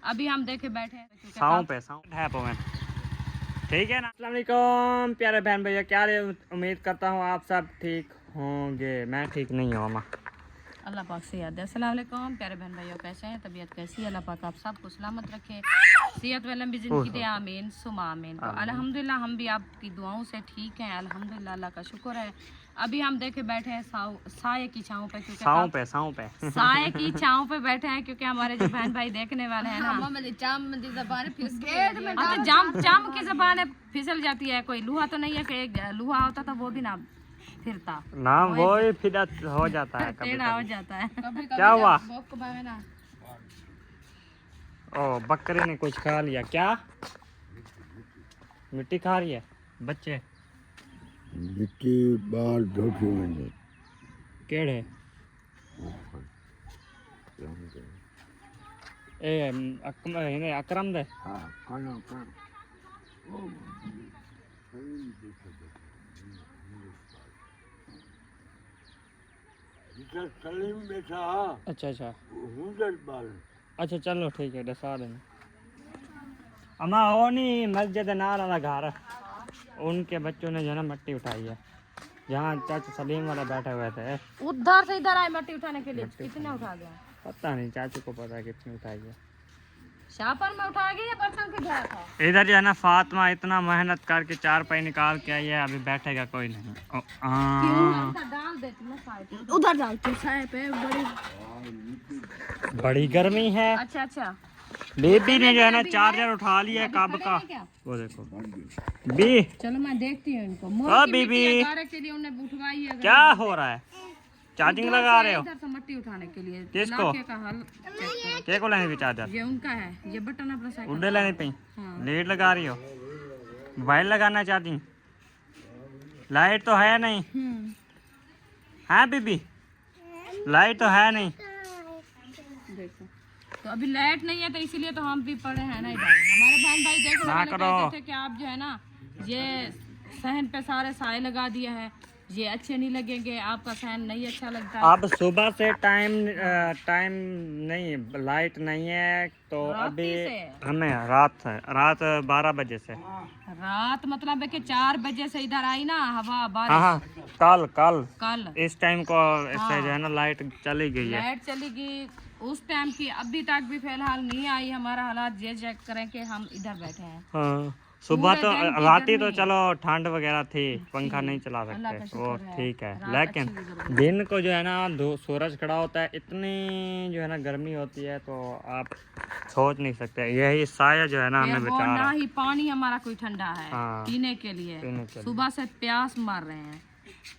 अभी हम देखे बैठे हैं साउंड है पवन। ठीक है ना। अस्सलाम वालेकुम प्यारे बहन भैया, क्या रे, उम्मीद करता हूँ आप सब ठीक होंगे। मैं ठीक नहीं हूँ अम्मा। अल्लाह पाक से याद है। अस्सलाम वालेकुम प्यारे बहन भैया, कैसे हैं, तबीयत कैसी है? अल्लाह पाक आप सबको सलामत रखे, सेहत व लंबी जिंदगी दे, आमीन सुमा आमीन। तो अल्हम्दुलिल्लाह हम भी आपकी दुआओं से ठीक हैं, अल्हम्दुलिल्लाह, अल्लाह का शुक्र है। अभी हम देखे बैठे हैं साये की छाँव पे, क्योंकि साये की छाँव पे बैठे हैं, क्योंकि हमारे जो बहन भाई देखने वाले हैं ना, जाम की ज़बान फिसल जाती है। कोई लूहा तो नहीं है कि लूहा होता तो वो भी ना फिरता ना, वो ही फिर हो जाता है, टेढ़ा हो जाता है। क्या हुआ? ओ, बकरी ने कुछ खा लिया क्या? मिट्टी खा रही है बच्चे? मिट्टी बाल धोती मैंने केड़े अकरम दे। हाँ खाना खा सलीम बैठा। अच्छा अच्छा बाल। अच्छा, चलो ठीक है, दसा देना। अम्मा वो नहीं, मस्जिद नाल वाला घर, उनके बच्चों ने जो है ना मट्टी उठाई है, जहाँ चाचा सलीम वाला बैठे हुए थे। उधर से इधर आए मट्टी उठाने के लिए। कितने उठा गया पता नहीं, चाचू को पता है कितनी उठाई है। शापर में उठा गया या बर्तन के गया था? इधर जो है ना फातिमा इतना मेहनत करके 4 पाई निकाल के आई है, अभी बैठेगा कोई नहीं। डाल देती ना साइड पे, उधर डालती साइड पे। बड़ी गर्मी है। अच्छा अच्छा, बेबी ने जो है ना चार्जर उठा लिया कब का, वो देखो बी। चलो मैं देखती हूँ इनको। बीबी के लिए उन्हें उठवाई है। क्या हो रहा है? चार्जिंग लगा रहे हो? इधर से मट्टी उठाने के लिए। किसको? का हाल क्या को लेने की चार्जर? ये उनका है, ये बटन अपना साइड उड़े लेने पे। हाँ। लीड लगा रही हो? मोबाइल लगाना है चार्जिंग? लाइट तो है नहीं। हाँ बीबी, लाइट तो है नहीं। देखो तो अभी लाइट नहीं है, तो इसीलिए तो हम भी पड़े हैं ना इधर। हमारे बहन भाई देखो कहते थे कि आप जो है ना ये सहन पे सारे साए लगा दिए हैं, ये अच्छे नहीं लगेंगे, आपका सहन नहीं अच्छा लगता। अब सुबह से टाइम नहीं, लाइट नहीं है, तो अभी हमें रात 12 बजे से। रात मतलब है कि 4 बजे से इधर आई ना हवा बारिश। हाँ, कल इस टाइम को इससे जो है ना लाइट चली गई है। लाइट चली गई उस टाइम की, अभी तक भी फिलहाल नहीं आई। हमारा हालात ये चेक करें कि हम इधर बैठे हैं। हाँ, सुबह तो रात ही तो चलो ठंड वगैरह थी, पंखा नहीं चला सकते, वो ठीक है। लेकिन दिन को जो है ना सूरज खड़ा होता है, इतनी जो है ना गर्मी होती है, तो आप सोच नहीं सकते। यही साया जो है ना हमें बचा रहा है। ना ही पानी हमारा कोई ठंडा है। हाँ, पीने के लिए सुबह से प्यास मार रहे हैं,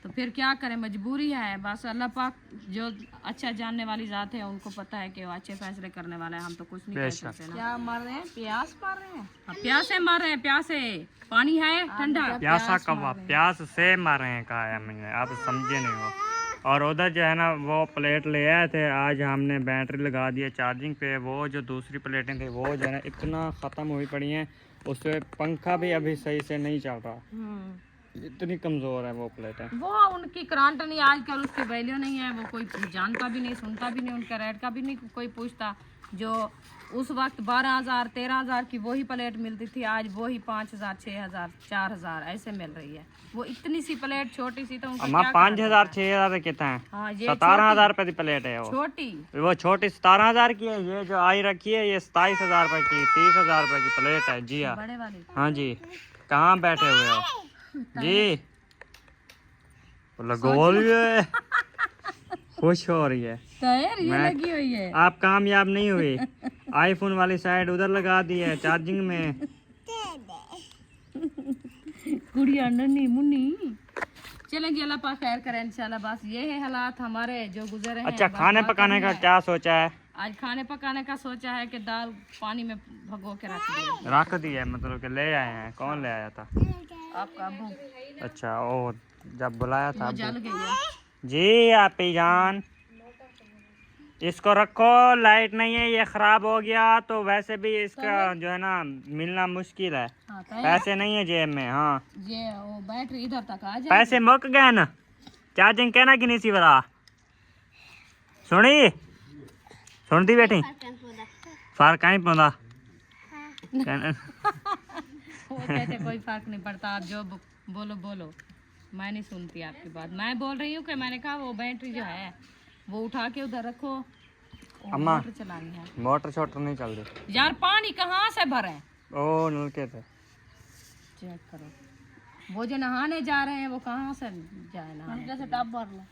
तो फिर क्या करें, मजबूरी है। बस अल्लाह पाक जो अच्छा जानने वाली जात है, उनको पता है कि वो अच्छे फैसले करने वाला है, हम तो कुछ नहीं कर सकते ना। क्या मार रहे हैं? प्यास मार रहे हैं। प्यासे मार रहे हैं, प्यासे। पानी है ठंडा, प्यासा कब प्यास से मार रहे हैं, कहा है मैंने, आप समझे नहीं हो। और उधर जो है ना वो प्लेट ले आए थे, आज हमने बैटरी लगा दी है चार्जिंग पे। वो जो दूसरी प्लेटें थी वो जो है ना इतना ख़त्म हुई पड़ी हैं, उससे पंखा भी अभी सही से नहीं चल रहा, इतनी कमज़ोर है वो प्लेटें। वो उनकी करंट नहीं, आजकल उसकी वैल्यू नहीं है, वो कोई जानता भी नहीं, सुनता भी नहीं, उनका रेट का भी नहीं कोई पूछता। जो उस वक्त 12,000 13,000 की वही प्लेट मिलती थी, आज वही 5,000 6,000 4,000 ऐसे मिल रही है। वो इतनी सी प्लेट छोटी सी, तो उनका 5,000 6,000 कितना है? हाँ, 17,000 रुपए की प्लेट है। वो छोटी 17,000 की है। ये जो आई रखी है ये 27,000 रुपए की, 30,000 रुपए की प्लेट है जी। बड़े वाली। हाँ जी, कहाँ बैठे हुए हो जी? लगोल खुश हो रही है, लगी हुई है। आप कामयाब नहीं हुई। आईफोन वाली साइड उधर लगा दी है चार्जिंग में। गुड़िया नन्ही मुन्नी। चलें जी, अल्लाह पाक खैर करें इंशाल्लाह। बस ये है हालात हमारे जो गुजरे हैं। अच्छा, खाने पकाने का क्या सोचा है? आज खाने पकाने का सोचा है कि दाल पानी में भगो के रख दी है, मतलब कि ले आए हैं। कौन ले आया था? आपका अब्बू। अच्छा, ओ जब बुलाया था जल गई है जी। आपी जान, इसको रखो, लाइट नहीं है, ये खराब हो गया तो वैसे भी इसका जो है ना मिलना मुश्किल है। पैसे नहीं है जेब में। हाँ, ये वो बैटरी इधर तक आ जाए। पैसे मुक गए ना, चार्जिंग कहना कि नहीं सी बरा सुनी सुनती बेटी। फर्क नहीं पड़ा वो कहते कोई फर्क नहीं पड़ता, आप जो बोलो बोलो, मैं नहीं सुनती आपकी बात। मैं बोल रही हूँ कि मैंने कहा वो बैटरी जो है वो उठा के उधर रखो, अम्मा मोटर चलानी है। मोटर शोटर नहीं चल रही यार पानी कहाँ से भरे? ओ नलके से चेक करो, वो जो नहाने जा रहे हैं वो कहाँ से जाए नहाने? जैसे टब भर लो,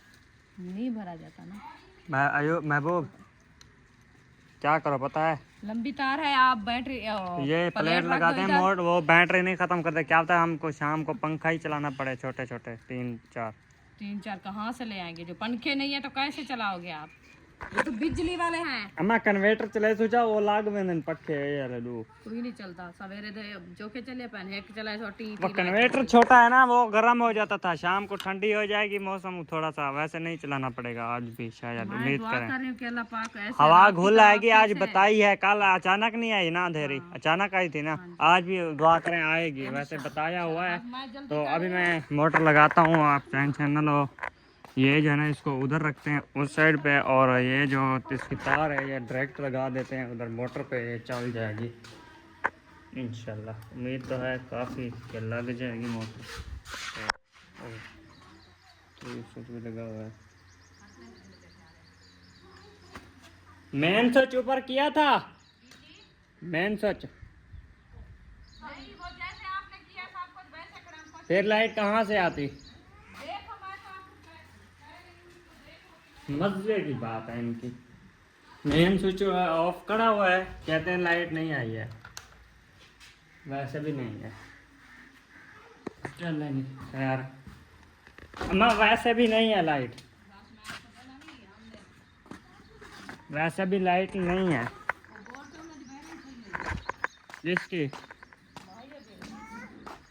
नहीं भरा जाता ना। महबूब क्या करो पता है, लंबी तार है, आप बैटरी ये प्लेट लगाते हैं मोड, वो बैटरी नहीं खत्म करते। क्या होता है हमको शाम को पंखा ही चलाना पड़े, छोटे छोटे 3-4 कहाँ से ले आएंगे? जो पंखे नहीं है तो कैसे चलाओगे आप? ये तो बिजली वाले हैं। अम्मा कन्वर्टर चले सोचा वो लाग में पक्के यार दू कोई नहीं चलता, सवेरे दे जो के चले पहन एक चलाए सो टी वो कन्वर्टर छोटा है ना, वो गर्म हो जाता था, शाम को ठंडी हो जाएगी मौसम थोड़ा सा, वैसे नहीं चलाना पड़ेगा आज भी शायद, उम्मीद करें। हवा घुल आएगी आज, बताई है कल अचानक नहीं आई ना, अंधेरी अचानक आई थी ना, आज भी दुआ करें आएगी, वैसे बताया हुआ है। तो अभी मैं मोटर लगाता हूँ, आप टेंशन न लो। ये जो है ना इसको उधर रखते हैं उस साइड पे, और ये जो इसकी तार है ये डायरेक्ट लगा देते हैं उधर मोटर पे, ये चल जाएगी इंशाल्लाह। उम्मीद तो है काफ़ी कि लग जाएगी मोटर। तो स्विच भी लगा हुआ है। मेन स्विच ऊपर किया था, मेन स्विच फिर लाइट कहाँ से आती? मजे की बात है इनकी। मेन स्विच ऑफ करा हुआ है, कहते हैं लाइट नहीं आई है, वैसे भी नहीं है। चल यार अम्मा वैसे भी नहीं है लाइट, वैसे भी लाइट नहीं है। जिसकी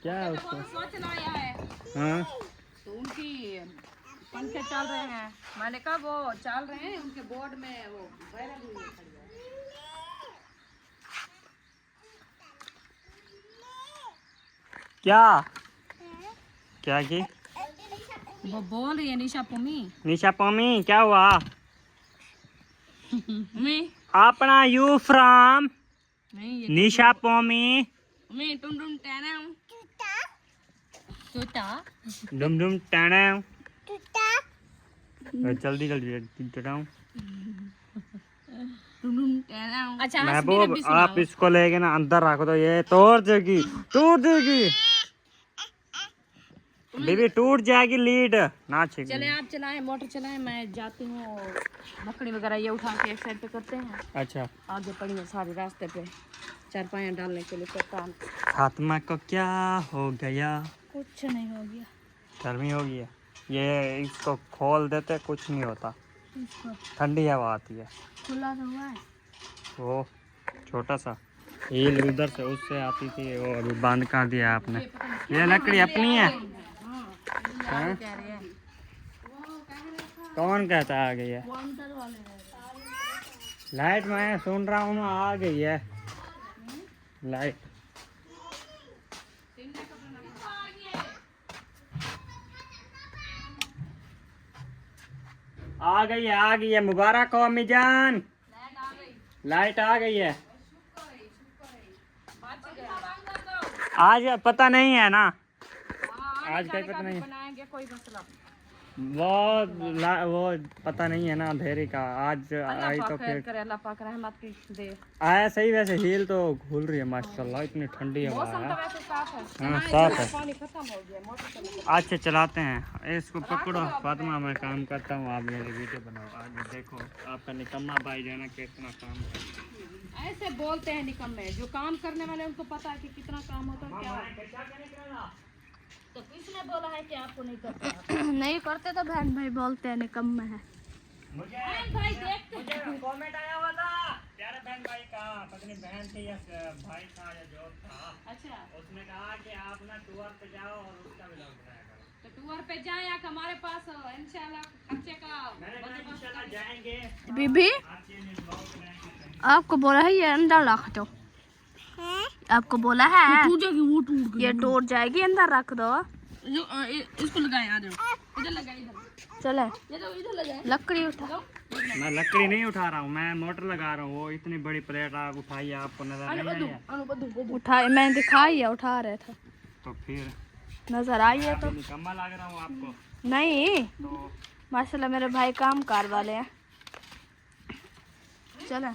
क्या है उसको? हाँ तो उनकी पंखे चल रहे हैं, मैंने कहा वो चल रहे हैं, उनके बोर्ड में वो वायरल हुई है। क्या क्या की? वो बोल रही है निशा पमी। निशा पमी क्या हुआ? मैं अपना यू फ्रॉम नहीं, ये निशा पमी मैं टुम टुम टैना हूँ, टूटा डुम डुम टैना जल्दी जल्दी चढ़ाऊं। अच्छा महबूब आप इसको लेके ना अंदर रखो तो ये तोड़ देगी, टूट देगी बीबी, टूट जाएगी लीड ना। चले आप चलाएं, मोटर चलाएं, मैं जाती हूँ लकड़ी वगैरह ये उठा के एक साइड पे करते हैं। अच्छा आगे पड़ी है सारे रास्ते पे चारपाइयाँ डालने के लिए कप्तान। फातिमा को क्या हो गया? कुछ नहीं हो गया, गर्मी हो गई है, ये इसको खोल देते कुछ नहीं होता, ठंडी हवा आती है। खुला तो हुआ है वो छोटा सा हील उधर से उससे आती थी, वो अभी बंद कर दिया आपने। ये लकड़ी अपनी है? हाँ? कौन कहता आ गई है? लाइट मैं सुन रहा हूँ आ गई है लाइट। आ गई है, मुबारक हो अम्मी जान, लाइट आ गई है। आज पता नहीं है ना, आज कहीं पता नहीं बनाएंगे कोई मसला। वो पता नहीं है ना अंधेरी का, आज आई तो फिर करे, अल्लाह पाक रहमत की दे। आया सही। वैसे हील तो खुल रही है माशाल्लाह, इतनी ठंडी हवा मौसम है। तो वैसे साफ है। हाँ साफ है। पानी खत्म हो गया, मोटर चली गई। अच्छा चलाते हैं इसको, पकड़ो फातिमा, मैं काम करता हूँ, आप मेरी वीडियो बनाओ। आज देखो आपका निकम्मा भाई जो है ना कितना काम करता है। ऐसे बोलते हैं निकम्मे, जो काम करने वाले उनको पता है कि कितना काम होता है, क्या तो किसने बोला है कि आपको नहीं करते? नहीं करते तो बहन भाई बोलते हैं निकम्मे है। मुझे कमेंट आया हुआ था प्यारे बहन भाई का, पता नहीं बहन थी या भाई था या जो था। अच्छा, उसने कहा कि आप ना टूर पे जाओ और उसका व्लॉग बनाया करो। तो टूर पे जाए या हमारे पास इंशाल्लाह खर्चे का मैंने कहा इंशाल्लाह जाएंगे। बीबी आपको बोला है ये अंदर रख दो, आपको बोला है ये टूट जाएगी, अंदर रख दो। इसको लगाए आ जाओ। इधर लगा इधर। चले ये तो इधर लगा है। लकड़ी उठा। मैं लकड़ी नहीं उठा रहा हूँ, मैं मोटर लगा रहा हूँ। वो इतनी बड़ी प्लेट आप उठाइए, आपको नजर नहीं आई है? उठा मैंने दिखाई है, उठा रहे थे। तो फिर नजर आई है तो निकम्मा लग रहा हूँ आपको? नहीं, तो माशाल्लाह मेरे भाई काम कार वाले हैं। चले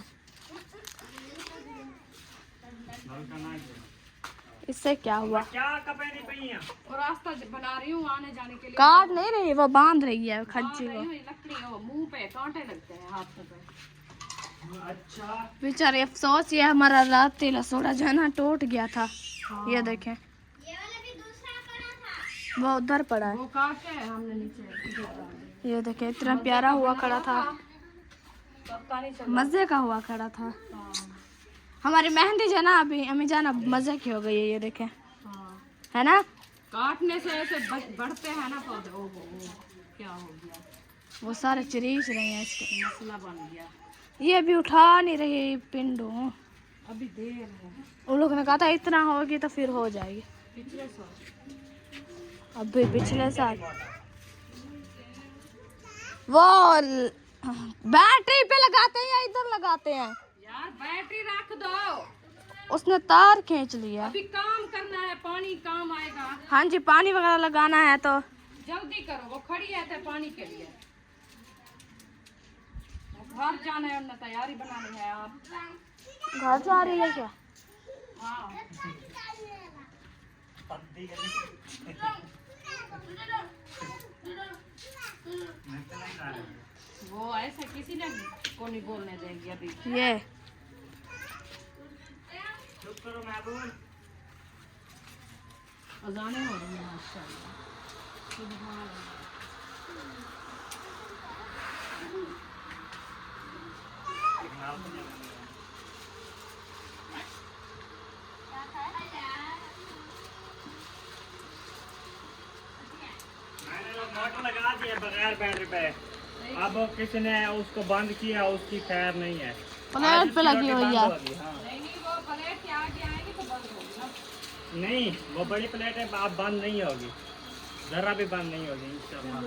इससे क्या हुआ? क्या कपड़े नहीं पई हैं? और रास्ता बना रही हूँ आने जाने के लिए। काट नहीं रही, वो बांध रही है खज्जी को। लकड़ी मुंह पे कांटे लगते हैं हाथ पे। अच्छा, बेचारे अफसोस, ये हमारा रात तेला सोडा जो है ना टूट गया था। ये देखें, वो उधर पड़ा है। वो काट के हमने नीचे। ये देखें, इतना प्यारा हुआ खड़ा था, पता नहीं चला। मजे का हुआ खड़ा था। हमारी मेहंदी जो है ना अभी अम्मी जान अब मजे की हो गई है। ये देखें, हाँ। है ना? काटने से ऐसे बढ़ते हैं ना पौधे। ओ क्या हो गया? वो सारे चिरीच रहे हैं इसके। मसला बन गया। ये भी उठा नहीं रही पिंडू। अभी देर है। उन लोग ने कहा था इतना होगी तो फिर हो जाएगी। पिछले साल अभी पिछले साल वो बैटरी पे लगाते हैं या इधर लगाते हैं? यार बैटरी रख दो। उसने तार खींच लिया। अभी काम करना है, पानी काम आएगा। हाँ जी, पानी वगैरह लगाना है तो जल्दी करो, वो खड़ी है तो पानी के लिए। घर जाना है, हमने तैयारी बनानी है। आप घर जा रही है क्या? हाँ। वो ऐसे किसी ने को नहीं बोलने देंगे अभी। ये चुप करो महबूब। अजाने हो रही है माशाल्लाह। मोटर लगा दिया बगैर बैटरी पे। अब किसी ने उसको बंद किया, उसकी खैर नहीं है। प्लेट पे लगी हुई है। हाँ। नहीं वो प्लेट के आगे आएगी तो बंद होगी ना। नहीं, वो बड़ी प्लेट है, आप बंद नहीं होगी, जरा भी बंद नहीं होगी इंशाल्लाह।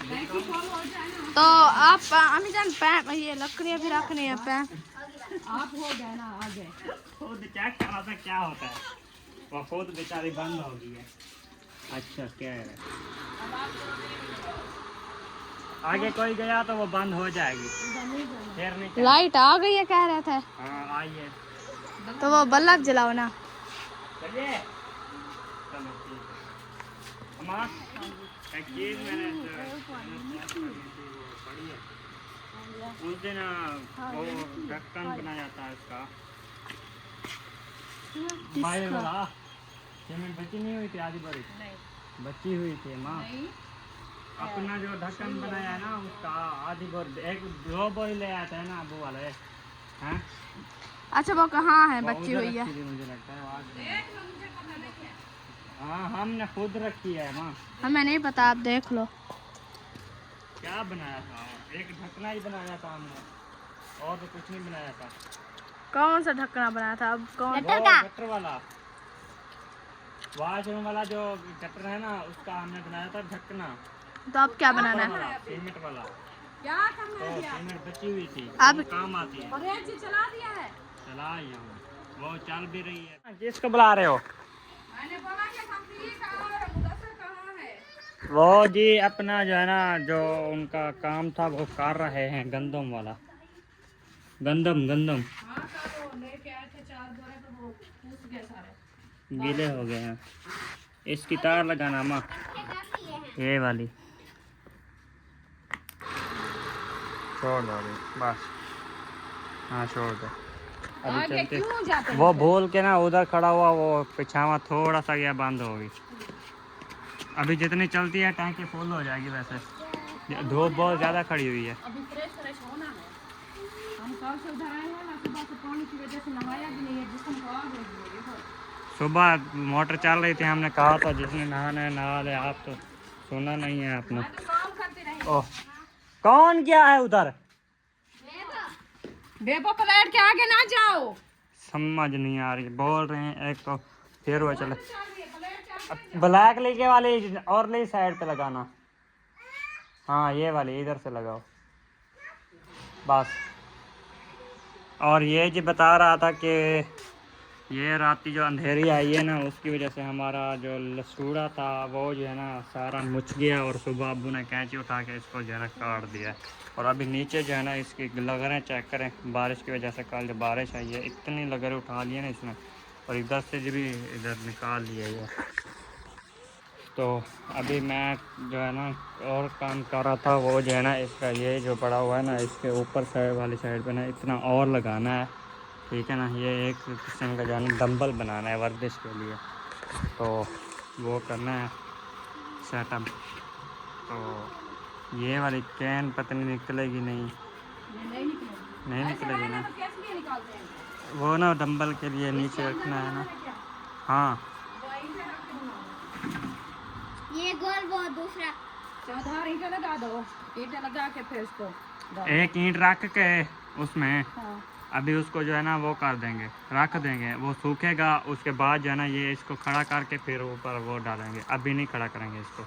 टैंकी फुल हो जाए ना। तो आप अम्मी जान पैप ये लकड़ियाँ भी रखनी है पैप। आप हो गए ना आगे। खुद चेक करा था क्या होता है, वो खुद बेचारी बंद हो गई है। अच्छा क्या है, आगे कोई गया तो वो बंद हो जाएगी, फिर नहीं चलेगी। लाइट आ गई है कह रहे थे, हाँ आइए, तो वो बल्ब जलाओ ना। चलिए चलो ठीक है। अम्मा एक चीज मैंने पढ़ी है, उस दिन वो ढक्कन बनाया था इसका, बाहर वाला सीमेंट बची नहीं हुई थी, आधी बड़ी बची हुई थी माँ। अपना जो ढक्कन बनाया है ना उसका आधी बोर, एक दो बोरी ले आया था ना वो वाले हैं। अच्छा वो कहाँ है? वो बची उधर हुई है। रखी थी, मुझे लगता है वो आज। हाँ हमने खुद रखी है माँ। हमें नहीं पता, आप देख लो। क्या बनाया था? एक ढकना ही बनाया था हमने, और तो कुछ नहीं बनाया था। कौन सा ढक्कना बनाया था? अब कौन? वो गटर वाला, वॉशरूम वाला जो गटर है ना उसका हमने बनाया था ढकना। तो अब क्या बनाना है? वाला, सीमेंट वाला। क्या करना है? सीमेंट बची हुई थी, अब वो काम आती है। फ्रिज चला दिया है। चला ही हूँ, वो चल भी रही है। किसको बुला रहे हो? मैंने बोला कि सब्जी कहाँ है, मुदस्सिर कहाँ है? वो जी अपना जो है ना जो उनका काम था वो कर रहे हैं, गंदम वाला, गंदम गंदम हाँ तो वो लेके आए थे 4 बोरे, तो वो फूस गए सारे। गीले हो गए हैं। इसकी तार लगाना माँ, ये वाली छोड़ दो अभी बस। हाँ छोड़ दो अभी, आगे चलते। क्यों जाते हैं? वो भूल के ना उधर खड़ा हुआ, वो पिछावा थोड़ा सा गया, बंद होगी। अभी जितनी चलती है टैंकी फुल हो जाएगी। वैसे धूप बहुत ज़्यादा खड़ी हुई है। अभी फ्रेश होना है। हम कल से उधर आए हैं ना, सुबह से पानी की वजह से नहाया भी नहीं है, जिसम को आग लगी है। देखो सुबह मोटर चल रही थी, हमने कहा था जिसने नहाना है नहा ले, आप तो सुना नहीं है आपने। मैं तो काम करती रही। ओह कौन गया है उधर? बेबो प्लेट के आगे ना जाओ। समझ नहीं आ रही, बोल रहे हैं एक तो फिर वो चले। ब्लैक लेके वाले और ले साइड पे लगाना, हाँ ये वाली इधर से लगाओ बस। और ये जो बता रहा था कि ये रात जो अंधेरी आई है ना, उसकी वजह से हमारा जो लसूड़ा था वो जो है ना सारा मुछ गया, और सुबह अब्बू ने कैंची उठा के इसको जो है ना काट दिया। और अभी नीचे जो है ना इसकी लगरें चेक करें, बारिश की वजह से कल जो बारिश आई है इतनी लगरें उठा लिए ना इसने, और इधर से जो भी इधर निकाल लिया ये। तो अभी मैं जो है ना और काम कर रहा था, वो जो है ना इसका ये जो पड़ा हुआ है ना इसके ऊपर साइड वाली साइड पे ना इतना और लगाना है, ठीक है ना। ये एक किस्म का जो है ना डंबल बनाना है वर्जिश के लिए, तो वो करना है सेटअप। तो ये वाली कैन पता नहीं निकलेगी नहीं निकलेगी ना, वो ना डंबल के लिए नीचे रखना है ना। हाँ ये गोल वो दूसरा चौधार ईंटें लगा दो, ईंटें लगा के फिर इसको एक ईंट रख के उसमें हाँ। अभी उसको जो है ना वो कर देंगे, रख देंगे, वो सूखेगा, उसके बाद जो है ना ये इसको खड़ा करके फिर ऊपर वो डालेंगे, अभी नहीं खड़ा करेंगे इसको।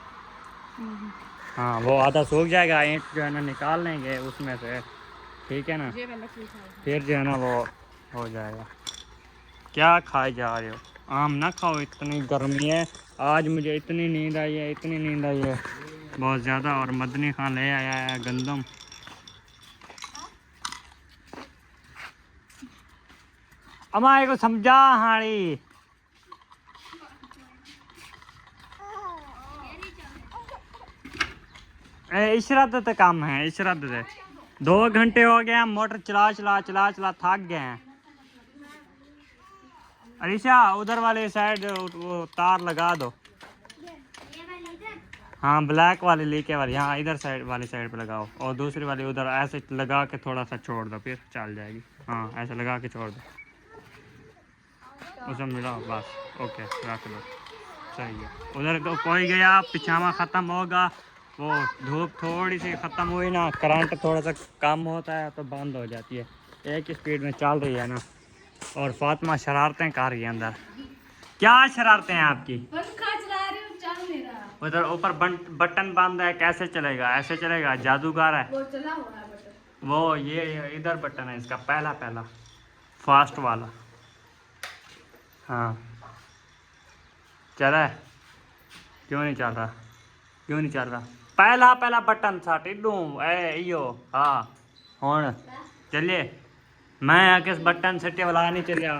हाँ वो आधा सूख जाएगा, ईंट जो है ना निकाल लेंगे उसमें से, ठीक है ना, फिर जो है ना वो हो जाएगा। क्या खाए जा रहे हो? आम ना खाओ, इतनी गर्मी है आज, मुझे इतनी नींद आई है, इतनी नींद आई है बहुत ज़्यादा। और मदनी खान ले आया है गंदम। अमाए को समझा हाड़ी, इशरत तो काम है, इशरत से 2 घंटे हो गए हम मोटर चला चला चला चला थक गए हैं। अरीशा उधर वाले साइड वो तार लगा दो। हाँ ब्लैक वाली लीके वाली, हाँ इधर साइड वाली साइड पे लगाओ, और दूसरी वाली उधर ऐसे लगा के थोड़ा सा छोड़ दो, फिर चल जाएगी। हाँ ऐसे लगा के छोड़ दो, उसे मिलाओ बस, ओके रख दो, सही है। उधर तो कोई गया, पिछावा ख़त्म होगा, वो धूप थोड़ी सी ख़त्म हुई ना, करंट थोड़ा सा कम होता है तो बंद हो जाती है, एक स्पीड में चल रही है ना। और फातिमा शरारतें कर रही है अंदर। क्या शरारतें हैं आपकी? पंखा चला रही हूँ, चल नहीं रहा। उधर ऊपर बटन बंद है, कैसे चलेगा? ऐसे चलेगा? जादूगर है वो चला हुआ है बटन। वो, ये इधर बटन है इसका, पहला फास्ट वाला। हाँ चला है? क्यों नहीं चल रहा? क्यों नहीं चल रहा? पहला बटन था टिड्डू यो। हाँ हुण चलिए, मैं आके इस बटन से टेबला नहीं चलिया,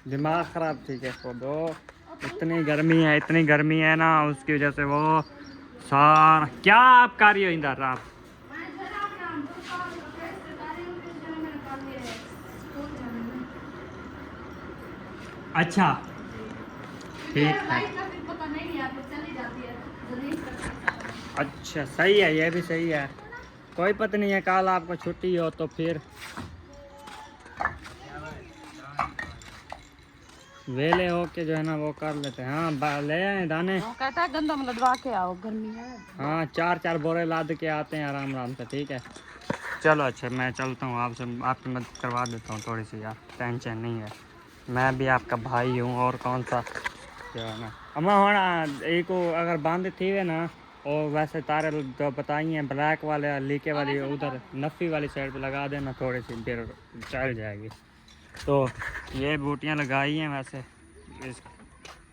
दिमाग ख़राब थी क्या इसको दो। इतनी गर्मी है ना, उसकी वजह से वो सारा। क्या आप कर रही हो इधर आप? अच्छा ठीक है, अच्छा सही है, ये भी सही है, कोई पता नहीं है, कल आपको छुट्टी हो तो फिर वेले हो के जो है ना वो कर लेते हैं। हाँ ले आए दाने, वो कहता है गंदम लदवा के आओ, गर्मी है। हाँ 4 बोरे लाद के आते हैं आराम से, ठीक है चलो। अच्छा मैं चलता हूँ, आपसे आपकी मदद करवा देता हूँ थोड़ी सी यार, टेंशन नहीं है, मैं भी आपका भाई हूँ, और कौन सा जो है ना। अम्मा हाँ एक अगर बंद थी वे ना, और वैसे तारे जो बताई हैं ब्लैक वाले लीके वाली उधर नफ़ी वाली साइड पे लगा देना थोड़ी सी, फिर चल जाएगी। तो ये बूटियाँ लगाई हैं वैसे इस,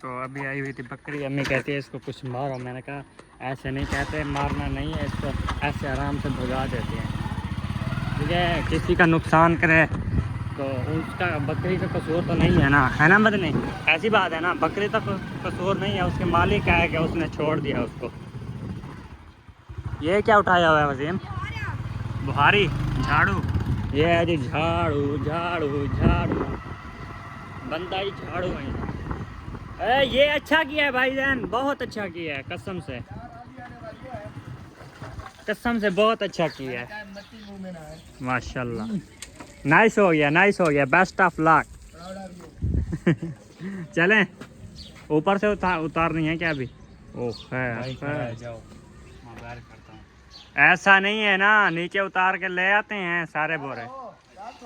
तो अभी आई हुई थी बकरी, अम्मी कहती है इसको कुछ मारो, मैंने कहा ऐसे नहीं कहते, मारना नहीं है इसको, ऐसे आराम से भगा देते हैं, ठीक है। किसी का नुकसान करे तो उसका, बकरी का कसूर तो नहीं है ना मदनी? ऐसी बात है ना, बकरी का कसूर नहीं है, उसके मालिक है कि उसने छोड़ दिया उसको। ये क्या उठाया हुआ है वसीम? बुहारी झाड़ू, ये है जी झाड़ू, बंदा ही झाड़ू है। ये अच्छा किया है भाईजान, बहुत अच्छा किया है, कसम से बहुत अच्छा किया है, माशाल्लाह। नाइस हो गया, बेस्ट ऑफ लक। चलें ऊपर से उतारनी है क्या अभी? ओह है ऐसा नहीं है ना, नीचे उतार के ले आते हैं सारे बोरे,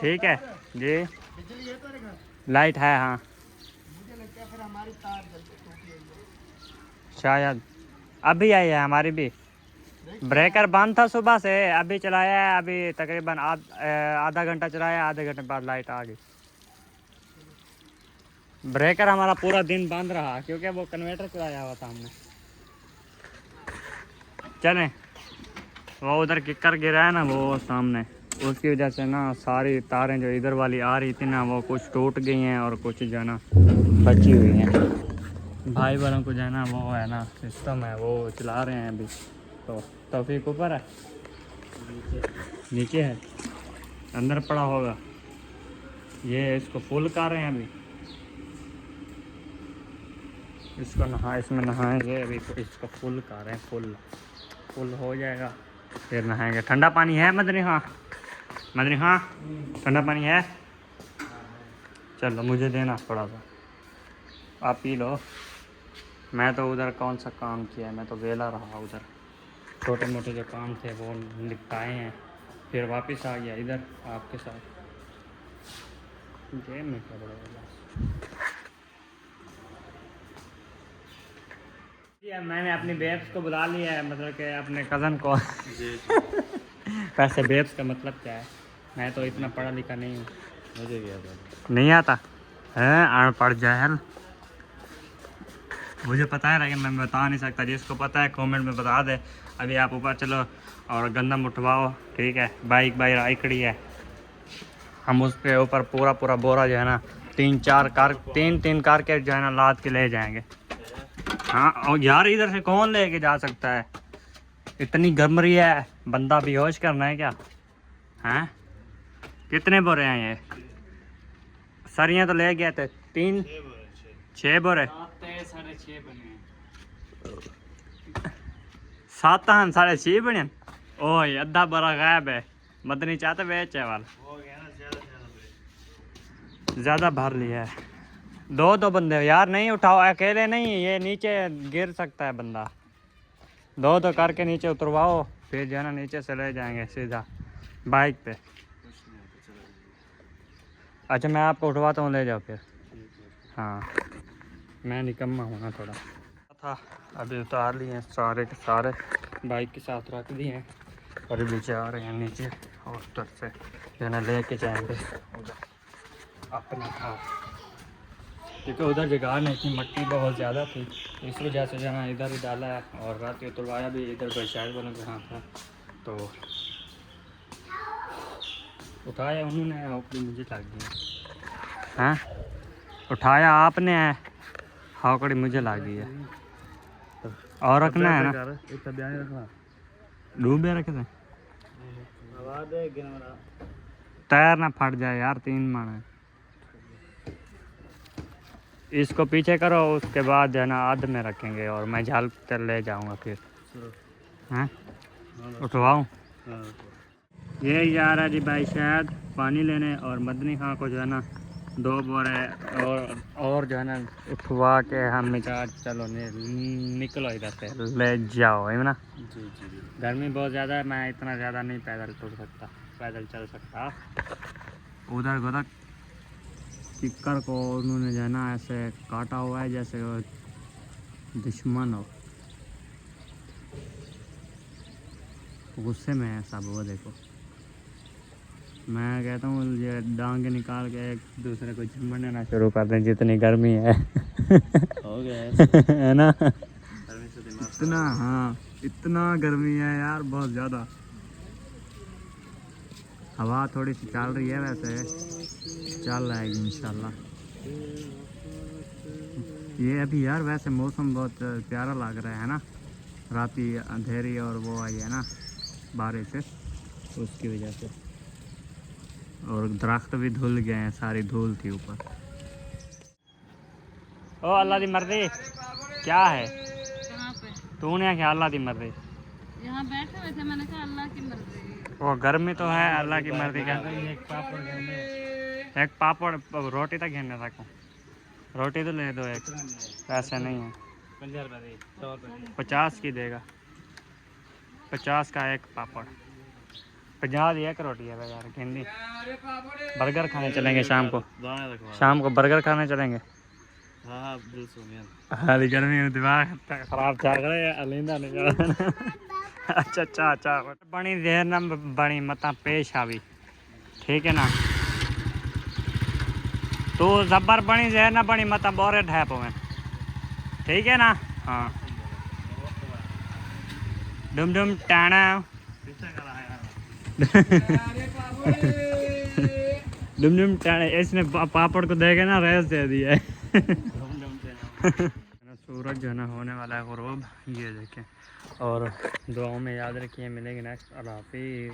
ठीक है जी। लाइट है हाँ, शायद अभी आई है हमारी भी, ब्रेकर बंद था सुबह से, अभी चलाया है, अभी तकरीबन आधा घंटा चलाया, आधे घंटे बाद लाइट आ गई। ब्रेकर हमारा पूरा दिन बंद रहा क्योंकि वो कन्वर्टर चलाया हुआ था हमने। चलें, वो उधर किकर गिरा है ना वो सामने, उसकी वजह से ना सारी तारें जो इधर वाली आ रही थी ना वो कुछ टूट गई हैं और कुछ जो है ना बची हुई हैं। भाई वालों को जो है ना वो है ना सिस्टम है वो चला रहे हैं अभी। तो तौफीक ऊपर है, नीचे है, अंदर पड़ा होगा। ये इसको फुल कर रहे हैं अभी, इसको नहा इसमें नहाएंगे अभी। तो इसको फुल कर रहे हैं, फुल हो जाएगा फिर नहाएंगे। ठंडा पानी है मदनी? हाँ मदनी, हाँ ठंडा पानी है। चलो मुझे देना थोड़ा सा, आप पी लो। मैं तो उधर कौन सा काम किया है, मैं तो वेला रहा उधर, छोटे मोटे जो काम थे वो निपटाए हैं, फिर वापस आ गया इधर आपके साथ। गेम में क्या बड़ा मैंने अपनी बेब्स को बुला लिया है, मतलब कि अपने कज़न को। वैसे बेब्स का मतलब क्या है? मैं तो इतना पढ़ा लिखा नहीं हूँ, मुझे क्या नहीं आता है, अनपढ़ जाहल। मुझे पता है लेकिन मैं बता नहीं सकता। जिसको पता है कमेंट में बता दे। अभी आप ऊपर चलो और गंदम उठवाओ, ठीक है? बाइक बाई आइकड़ी है, हम उसके ऊपर पूरा बोरा जो है ना तीन कार के जो है ना लाद के ले जाएंगे। हाँ और यार इधर से कौन लेके जा सकता है? इतनी गर्म रही है, बंदा बेहोश करना है क्या? हैं? कितने बोरे हैं ये? सरियाँ तो ले गए थे 6 बोरे, 7 6.5 बने। ओह अद्धा बोरा गायब है, मदनी चाहते बेचे वाला ज़्यादा भर लिया है। दो बंदे यार, नहीं उठाओ अकेले नहीं, ये नीचे गिर सकता है बंदा। दो करके नीचे उतरवाओ, फिर जो है ना नीचे से ले जाएंगे सीधा बाइक पे। अच्छा मैं आपको उठवाता हूँ, ले जाओ फिर। हाँ मैं निकम्मा हूँ ना थोड़ा था। अभी उतार लिए हैं सारे के सारे, बाइक के साथ रख दिए हैं और अभी जा रहे हैं नीचे और उधर से जो है ना ले जाएंगे उधर अपना था, क्योंकि उधर जगह नहीं थी, मट्टी बहुत ज़्यादा थी, इस वजह से जो है इधर ही डाला है। और रात को उतरवाया भी इधर पंचायत वालों के यहाँ था, तो उठाया उन्होंने और मुझे लग गया। हाँ उठाया आपने है, हाकड़ी मुझे लग गई है। और रखना है ना, डूबे रखे थे, टायर ना फट जाए यार, 3 मन है। इसको पीछे करो, उसके बाद जो है ना आध में रखेंगे और मैं झाल कर ले जाऊंगा फिर। हैं उठवाऊँ? ये जा रहा है जी भाई शायद पानी लेने, और मदनी खां को जो है ना 2 बोरे और जो है ना उठवा के हम चलो निकलो इधर से, ले जाओ है ना। जी गर्मी बहुत ज़्यादा है, मैं इतना ज़्यादा नहीं पैदल चल सकता। उधर किक्कर को उन्होंने जो है ना ऐसे काटा हुआ है जैसे दुश्मन हो, गुस्से में है सब। वो देखो, मैं कहता हूँ ये डांगे निकाल के एक दूसरे को चिमड़ना शुरू कर दें, जितनी गर्मी है। हो गया है ना इतना, हाँ इतना गर्मी है यार, बहुत ज़्यादा। हवा थोड़ी सी चल रही है, वैसे चल जाएगी इंशाल्लाह। ये अभी यार वैसे मौसम बहुत प्यारा लग रहा है ना, राती अंधेरी और वो आई है ना बारिश से, उसकी वजह से। और दरख्त भी धुल गए हैं, सारी धूल थी ऊपर। ओ अल्लाह दी मर्जी क्या है? कहाँ पे? तूने क्या अल्लाह दी मर्जी? यहाँ बैठे हुए थे, मैंने कहा अल्लाह की मर्जी। वो गर्मी तो है, अल्लाह की मर्जी का। एक पापड़ रोटी तक घेरने सकूँ, रोटी तो ले दो एक, पैसे नहीं है। 50 की देगा, 50 का एक पापड़, 50 की एक रोटी है यार। हिंदी बर्गर खाने चलेंगे शाम को बर्गर खाने चलेंगे। हाँ गर्मी में दिमाग खराब चल रहा है, अलिंदा नहीं अच्छा अच्छा अच्छा बनी देर ना बनी मता पेश आवी ठीक है ना तो जबर बनी जहर ना बनी मता बोरे ढह पवे ठीक है ना हाँ डुम डुम टाना डुम डुम टाना इसने पापड़ को देखे ना रेस दे दिया है सूरज जो है ना होने वाला है गुरूब ये देखें और दुआओं में याद रखिए मिलेंगे नेक्स्ट अल्लाह हाफिज़।